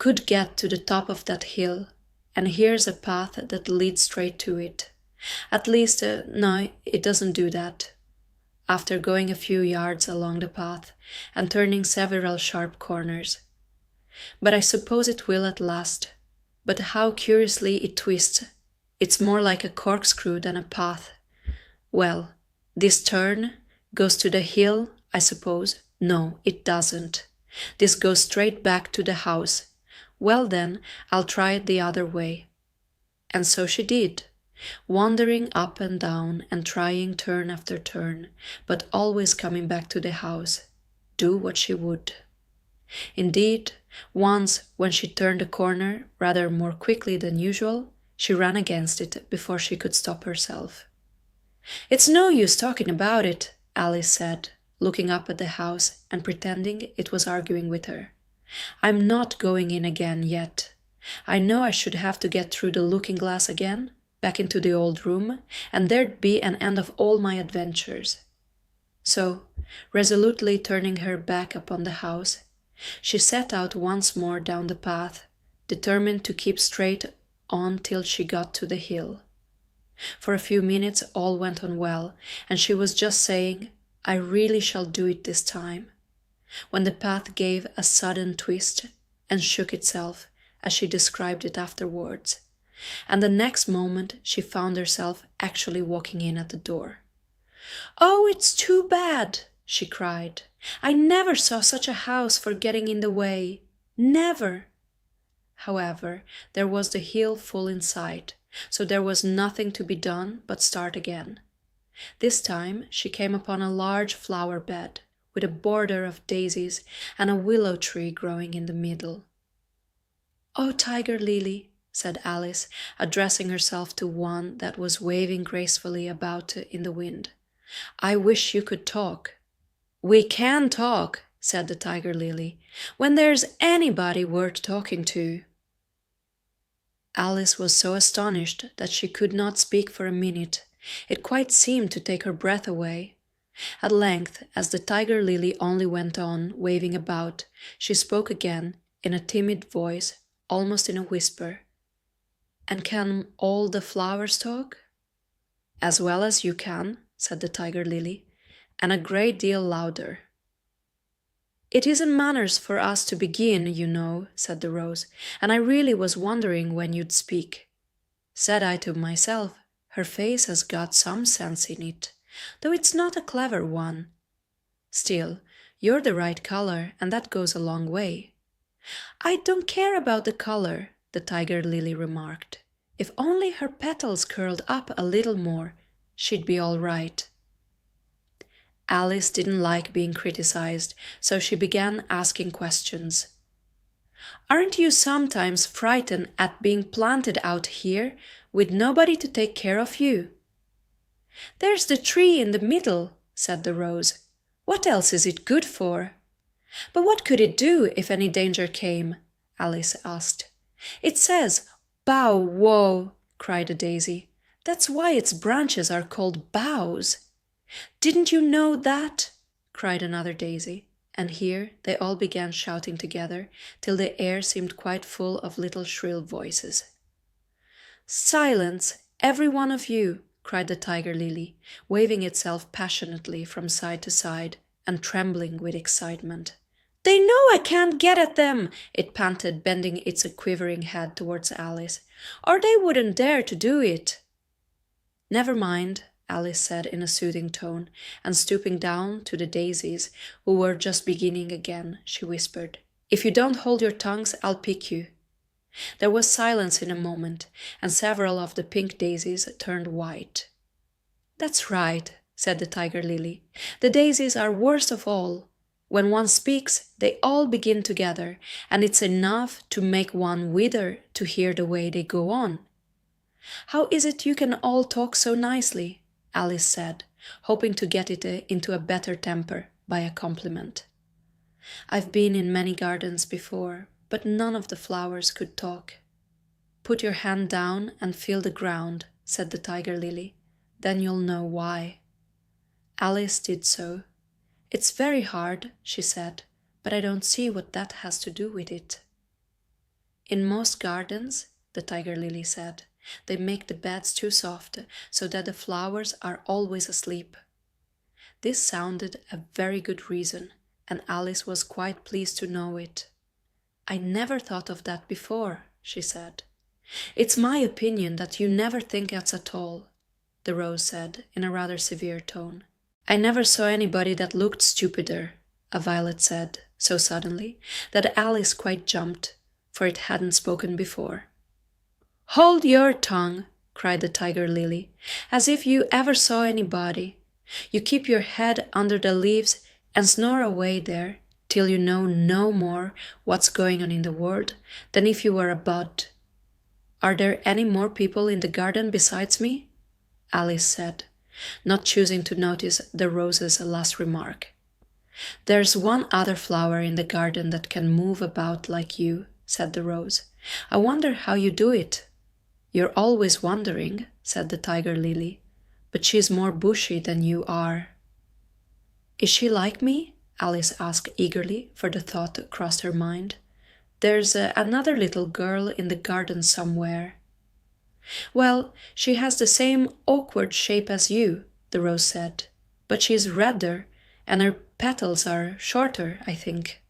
could get to the top of that hill, and here's a path that leads straight to it. At least, no, it doesn't do that. After going a few yards along the path and turning several sharp corners. But I suppose it will at last. But how curiously it twists. It's more like a corkscrew than a path. Well, this turn goes to the hill, I suppose. No, it doesn't. This goes straight back to the house. Well then, I'll try it the other way. And so she did, wandering up and down and trying turn after turn, but always coming back to the house, do what she would. Indeed, once, when she turned a corner rather more quickly than usual, she ran against it before she could stop herself. "It's no use talking about it," Alice said, looking up at the house and pretending it was arguing with her. "I'm not going in again yet. I know I should have to get through the looking-glass again, back into the old room, and there'd be an end of all my adventures." So, resolutely turning her back upon the house, she set out once more down the path, determined to keep straight on till she got to the hill. For a few minutes all went on well, and she was just saying, "I really shall do it this time," when the path gave a sudden twist and shook itself, as she described it afterwards, and the next moment she found herself actually walking in at the door. "Oh, it's too bad!" she cried. "I never saw such a house for getting in the way. Never!" However, there was the hill full in sight, so there was nothing to be done but start again. This time she came upon a large flower bed, with a border of daisies and a willow tree growing in the middle. "Oh, Tiger Lily," said Alice, addressing herself to one that was waving gracefully about in the wind, "I wish you could talk." "We can talk," said the Tiger Lily, "when there's anybody worth talking to." Alice was so astonished that she could not speak for a minute. It quite seemed to take her breath away. At length, as the Tiger Lily only went on waving about, she spoke again, in a timid voice, almost in a whisper. "And can all the flowers talk?" "As well as you can," said the Tiger Lily, "and a great deal louder." "It isn't manners for us to begin, you know," said the Rose, "and I really was wondering when you'd speak." Said I to myself, "Her face has got some sense in it, though it's not a clever one. Still, you're the right color, and that goes a long way." "I don't care about the color," the Tiger Lily remarked. "If only her petals curled up a little more, she'd be all right." Alice didn't like being criticized, so she began asking questions. "Aren't you sometimes frightened at being planted out here with nobody to take care of you?" "There's the tree in the middle," said the Rose. "What else is it good for?" "But what could it do if any danger came?" Alice asked. "It says, 'Bow wow,'" cried a daisy. "That's why its branches are called boughs." "Didn't you know that?" cried another daisy, and here they all began shouting together till the air seemed quite full of little shrill voices. "Silence, every one of you!" cried the Tiger Lily, waving itself passionately from side to side and trembling with excitement. "They know I can't get at them," it panted, bending its quivering head towards Alice, "or they wouldn't dare to do it." "Never mind," Alice said in a soothing tone, and stooping down to the daisies, who were just beginning again, she whispered, "If you don't hold your tongues, I'll pick you." There was silence in a moment, and several of the pink daisies turned white. "That's right," said the Tiger Lily. "The daisies are worst of all. When one speaks, they all begin together, and it's enough to make one wither to hear the way they go on." "How is it you can all talk so nicely?" Alice said, hoping to get it into a better temper by a compliment. "I've been in many gardens before, but none of the flowers could talk." "Put your hand down and feel the ground," said the Tiger Lily. "Then you'll know why." Alice did so. "It's very hard," she said, "but I don't see what that has to do with it." In most gardens, the tiger lily said, they make the beds too soft so that the flowers are always asleep. This sounded a very good reason, and Alice was quite pleased to know it. I never thought of that before, she said. It's my opinion that you never think that at all, the rose said in a rather severe tone. I never saw anybody that looked stupider, a violet said, so suddenly that Alice quite jumped, for it hadn't spoken before. Hold your tongue, cried the tiger lily, as if you ever saw anybody. You keep your head under the leaves and snore away there till you know no more what's going on in the world than if you were a bud. Are there any more people in the garden besides me? Alice said, not choosing to notice the rose's last remark. There's one other flower in the garden that can move about like you, said the rose. I wonder how you do it. You're always wondering, said the tiger lily, but she's more bushy than you are. Is she like me? Alice asked eagerly, for the thought crossed her mind. There's another little girl in the garden somewhere. Well, she has the same awkward shape as you, the rose said, but she's redder, and her petals are shorter, I think.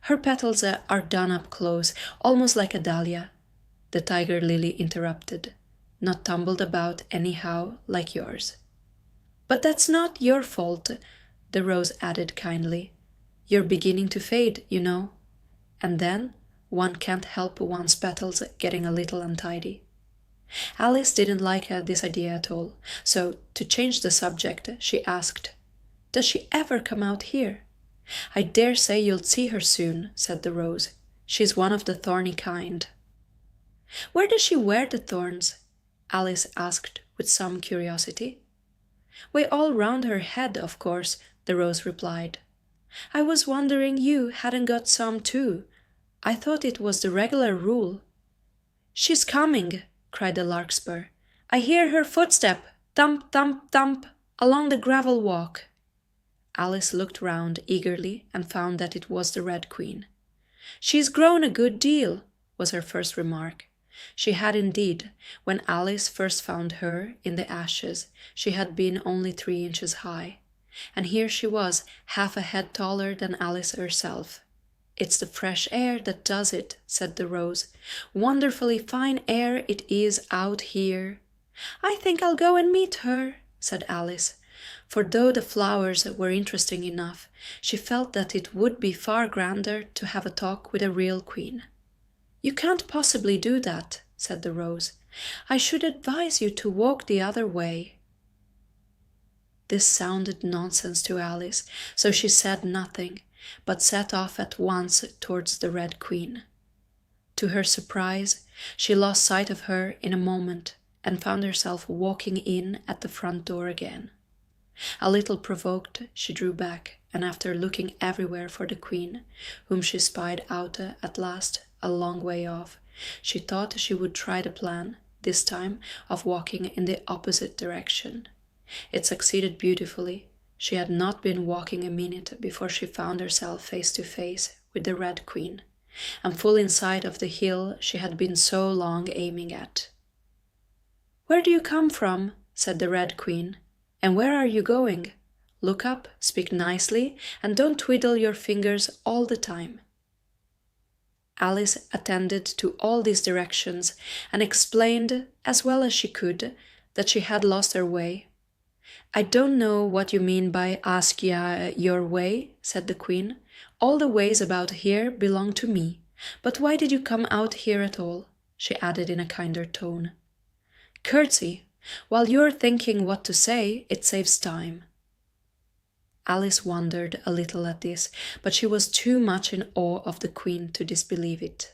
Her petals are done up close, almost like a dahlia, the tiger lily interrupted, not tumbled about anyhow like yours. But that's not your fault, the rose added kindly. You're beginning to fade, you know. And then one can't help one's petals getting a little untidy. Alice didn't like this idea at all, so to change the subject, she asked, Does she ever come out here? I dare say you'll see her soon, said the rose. She's one of the thorny kind. Where does she wear the thorns? Alice asked with some curiosity. Way all round her head, of course, the rose replied. I was wondering you hadn't got some too. I thought it was the regular rule. She's coming, cried the larkspur. I hear her footstep, thump, thump, thump, along the gravel walk. Alice looked round eagerly and found that it was the Red Queen. She's grown a good deal, was her first remark. She had indeed. When Alice first found her in the ashes, she had been only 3 inches high, and here she was, half a head taller than Alice herself. It's the fresh air that does it, said the rose. Wonderfully fine air it is out here. I think I'll go and meet her, said Alice, for though the flowers were interesting enough, she felt that it would be far grander to have a talk with a real queen. You can't possibly do that, said the rose. I should advise you to walk the other way. This sounded nonsense to Alice, so she said nothing, but set off at once towards the Red Queen. To her surprise, she lost sight of her in a moment and found herself walking in at the front door again. A little provoked, she drew back, and after looking everywhere for the Queen, whom she spied out at last a long way off, she thought she would try the plan, this time, of walking in the opposite direction. It succeeded beautifully. She had not been walking a minute before she found herself face to face with the Red Queen, and full in sight of the hill she had been so long aiming at. Where do you come from? Said the Red Queen. And where are you going? Look up, speak nicely, and don't twiddle your fingers all the time. Alice attended to all these directions and explained, as well as she could, that she had lost her way. I don't know what you mean by ask ya your way, said the Queen. All the ways about here belong to me. But why did you come out here at all? She added in a kinder tone. Curtsy. While you're thinking what to say, it saves time. Alice wondered a little at this, but she was too much in awe of the Queen to disbelieve it.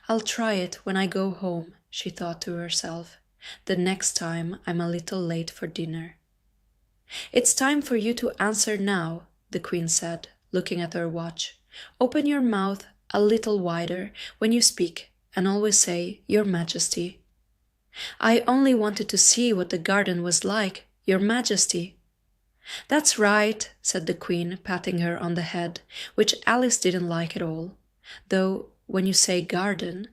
I'll try it when I go home, she thought to herself, the next time I'm a little late for dinner. It's time for you to answer now, the Queen said, looking at her watch. Open your mouth a little wider when you speak, and always say, Your Majesty. I only wanted to see what the garden was like, Your Majesty. That's right, said the Queen, patting her on the head, which Alice didn't like at all, though when you say garden,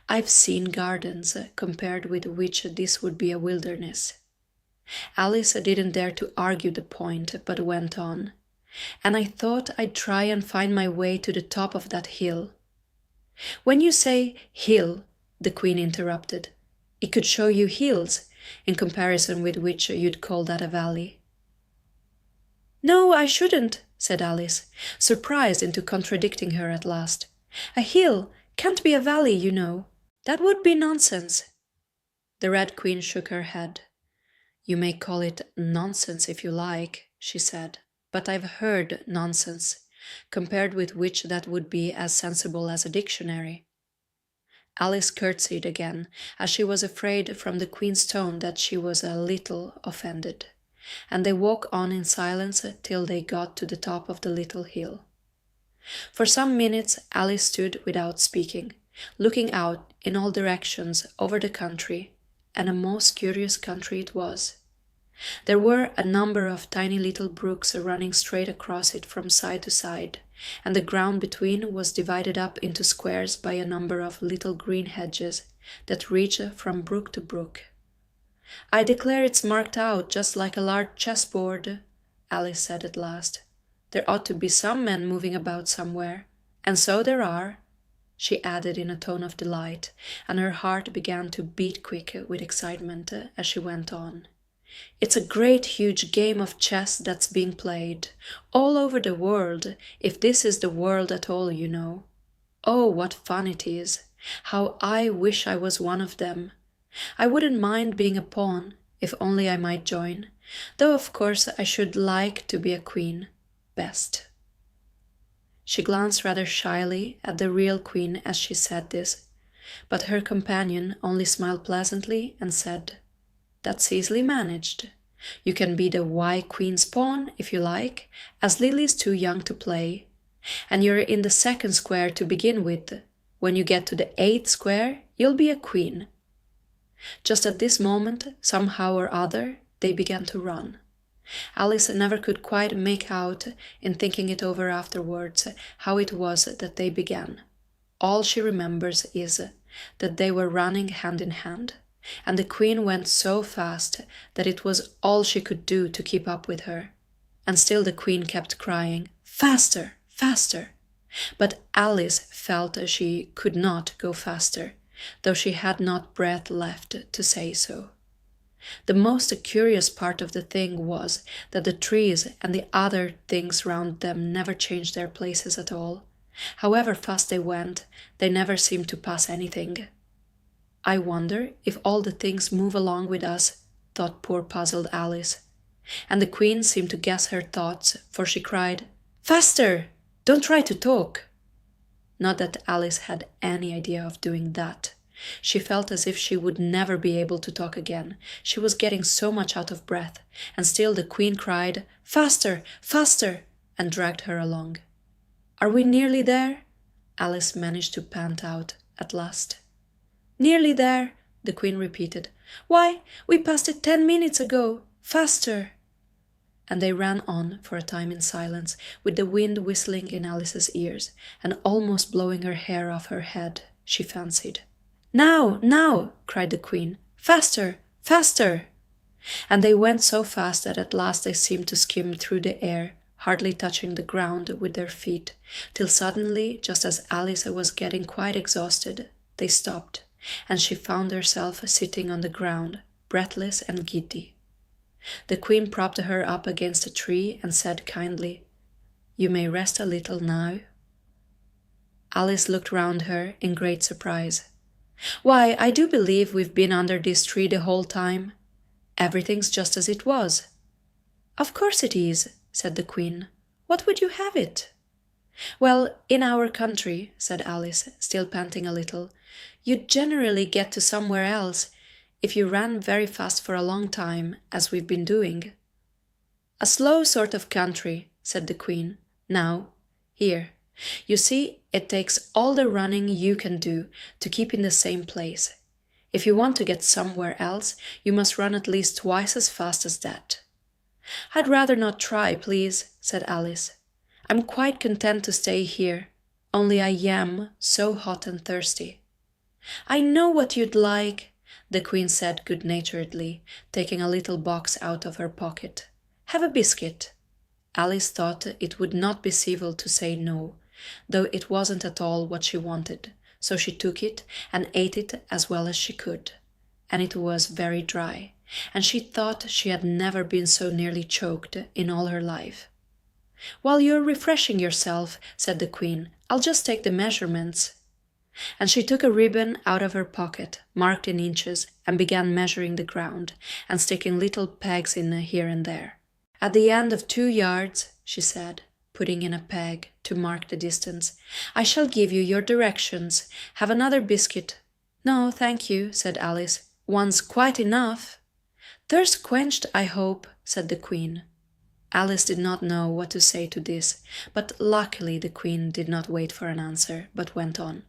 I've seen gardens compared with which this would be a wilderness. Alice didn't dare to argue the point, but went on. And I thought I'd try and find my way to the top of that hill. When you say hill, the Queen interrupted, it could show you hills, in comparison with which you'd call that a valley. No, I shouldn't, said Alice, surprised into contradicting her at last. A hill can't be a valley, you know. That would be nonsense. The Red Queen shook her head. You may call it nonsense if you like, she said, but I've heard nonsense, compared with which that would be as sensible as a dictionary. Alice curtsied again, as she was afraid from the Queen's tone that she was a little offended, and they walked on in silence till they got to the top of the little hill. For some minutes Alice stood without speaking, looking out in all directions over the country, and a most curious country it was. There were a number of tiny little brooks running straight across it from side to side, and the ground between was divided up into squares by a number of little green hedges that reached from brook to brook. I declare it's marked out just like a large chessboard, Alice said at last. There ought to be some men moving about somewhere, and so there are, she added in a tone of delight, and her heart began to beat quick with excitement as she went on. It's a great huge game of chess that's being played, all over the world, if this is the world at all, you know. Oh, what fun it is! How I wish I was one of them! I wouldn't mind being a pawn, if only I might join, though of course I should like to be a queen, best. She glanced rather shyly at the real queen as she said this, but her companion only smiled pleasantly and said, That's easily managed. You can be the Why Queen's pawn, if you like, as Lily's too young to play. And you're in the second square to begin with. When you get to the 8th square, you'll be a queen. Just at this moment, somehow or other, they began to run. Alice never could quite make out, in thinking it over afterwards, how it was that they began. All she remembers is that they were running hand in hand, and the Queen went so fast that it was all she could do to keep up with her. And still the Queen kept crying, Faster, faster! But Alice felt she could not go faster, though she had not breath left to say so. The most curious part of the thing was that the trees and the other things round them never changed their places at all. However fast they went, they never seemed to pass anything. I wonder if all the things move along with us, thought poor puzzled Alice. And the Queen seemed to guess her thoughts, for she cried, Faster! Don't try to talk! Not that Alice had any idea of doing that. She felt as if she would never be able to talk again. She was getting so much out of breath, and still the Queen cried, Faster! Faster! And dragged her along. Are we nearly there? Alice managed to pant out at last. Nearly there, the Queen repeated. Why, we passed it 10 minutes ago. Faster! And they ran on for a time in silence, with the wind whistling in Alice's ears, and almost blowing her hair off her head, she fancied. Now, now, cried the Queen. Faster, faster! And they went so fast that at last they seemed to skim through the air, hardly touching the ground with their feet, till suddenly, just as Alice was getting quite exhausted, they stopped, and she found herself sitting on the ground, breathless and giddy. The Queen propped her up against a tree and said kindly, You may rest a little now. Alice looked round her in great surprise. Why, I do believe we've been under this tree the whole time. Everything's just as it was. Of course it is, said the Queen. What would you have it? Well, in our country, said Alice, still panting a little, you'd generally get to somewhere else if you ran very fast for a long time, as we've been doing. A slow sort of country, said the Queen. Now, here. You see, it takes all the running you can do to keep in the same place. If you want to get somewhere else, you must run at least twice as fast as that. I'd rather not try, please, said Alice. I'm quite content to stay here. only I am so hot and thirsty." "I know what you'd like," the Queen said good-naturedly, taking a little box out of her pocket. "Have a biscuit." Alice thought it would not be civil to say no, though it wasn't at all what she wanted, so she took it and ate it as well as she could. And it was very dry, and she thought she had never been so nearly choked in all her life. "While you're refreshing yourself," said the Queen, "I'll just take the measurements." And she took a ribbon out of her pocket, marked in inches, and began measuring the ground, and sticking little pegs in here and there. "At the end of 2 yards," she said, putting in a peg to mark the distance, "I shall give you your directions. Have another biscuit." "No, thank you," said Alice. "One's quite enough." "Thirst quenched, I hope," said the Queen. Alice did not know what to say to this, but luckily the Queen did not wait for an answer, but went on.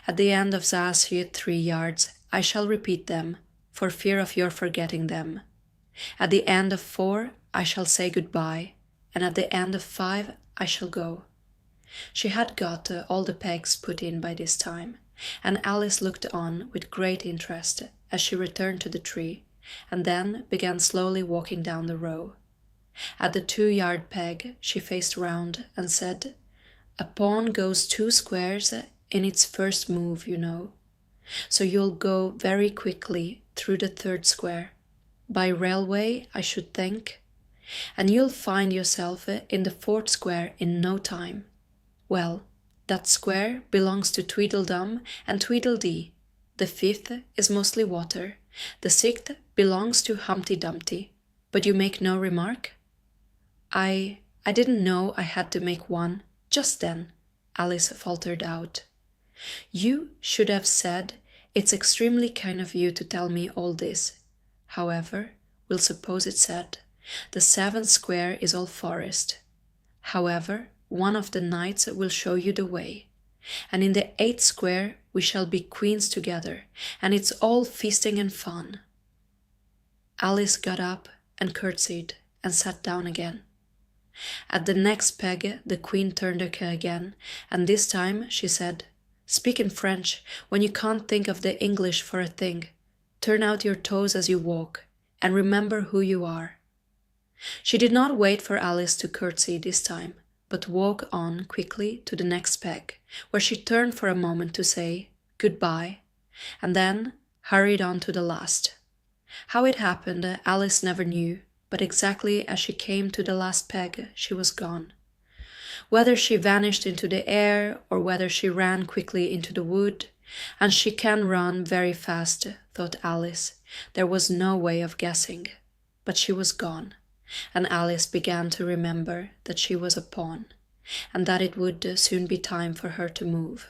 "At the end of Zaasje 3 yards, I shall repeat them, for fear of your forgetting them. At the end of 4, I shall say goodbye, and at the end of 5, I shall go." She had got all the pegs put in by this time, and Alice looked on with great interest as she returned to the tree, and then began slowly walking down the row. At the 2-yard peg, she faced round and said, "A pawn goes 2 squares in its first move, you know. So you'll go very quickly through the 3rd square, by railway, I should think, and you'll find yourself in the 4th square in no time. Well, that square belongs to Tweedledum and Tweedledee. The 5th is mostly water. The 6th belongs to Humpty Dumpty. But you make no remark?" I didn't know I had to make one just then," Alice faltered out. "You should have said, 'It's extremely kind of you to tell me all this.' However, we'll suppose it said, 'The 7th square is all forest.' However, one of the knights will show you the way. And in the 8th square we shall be queens together, and it's all feasting and fun." Alice got up and curtsied and sat down again. At the next peg the Queen turned her again, and this time she said, "Speak in French when you can't think of the English for a thing. Turn out your toes as you walk, and remember who you are." She did not wait for Alice to curtsy this time, but walked on quickly to the next peg, where she turned for a moment to say goodbye, and then hurried on to the last. How it happened, Alice never knew, but exactly as she came to the last peg, she was gone. Whether she vanished into the air, or whether she ran quickly into the wood, and she can run very fast, thought Alice, there was no way of guessing. But she was gone, and Alice began to remember that she was a pawn, and that it would soon be time for her to move.